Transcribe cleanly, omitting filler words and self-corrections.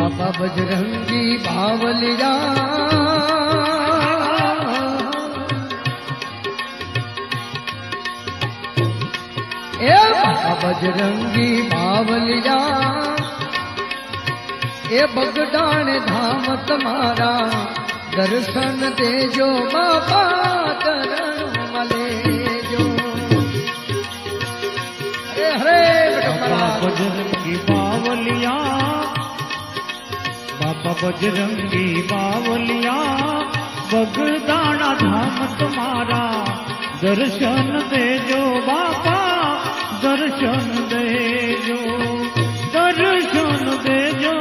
बाबा बजरंगी बावलिया ए बाबा बजरंगी बावलिया ए बगडाण धाम तुम्हारा दर्शन देजो बाबा चरण मलेजो। हरे हरे बाबा बजरंगी बावलिया बाबा बजरंगी बावलिया बगदाना धाम तुम्हारा दर्शन देजो बाबा दर्शन देजो दर्शन देजो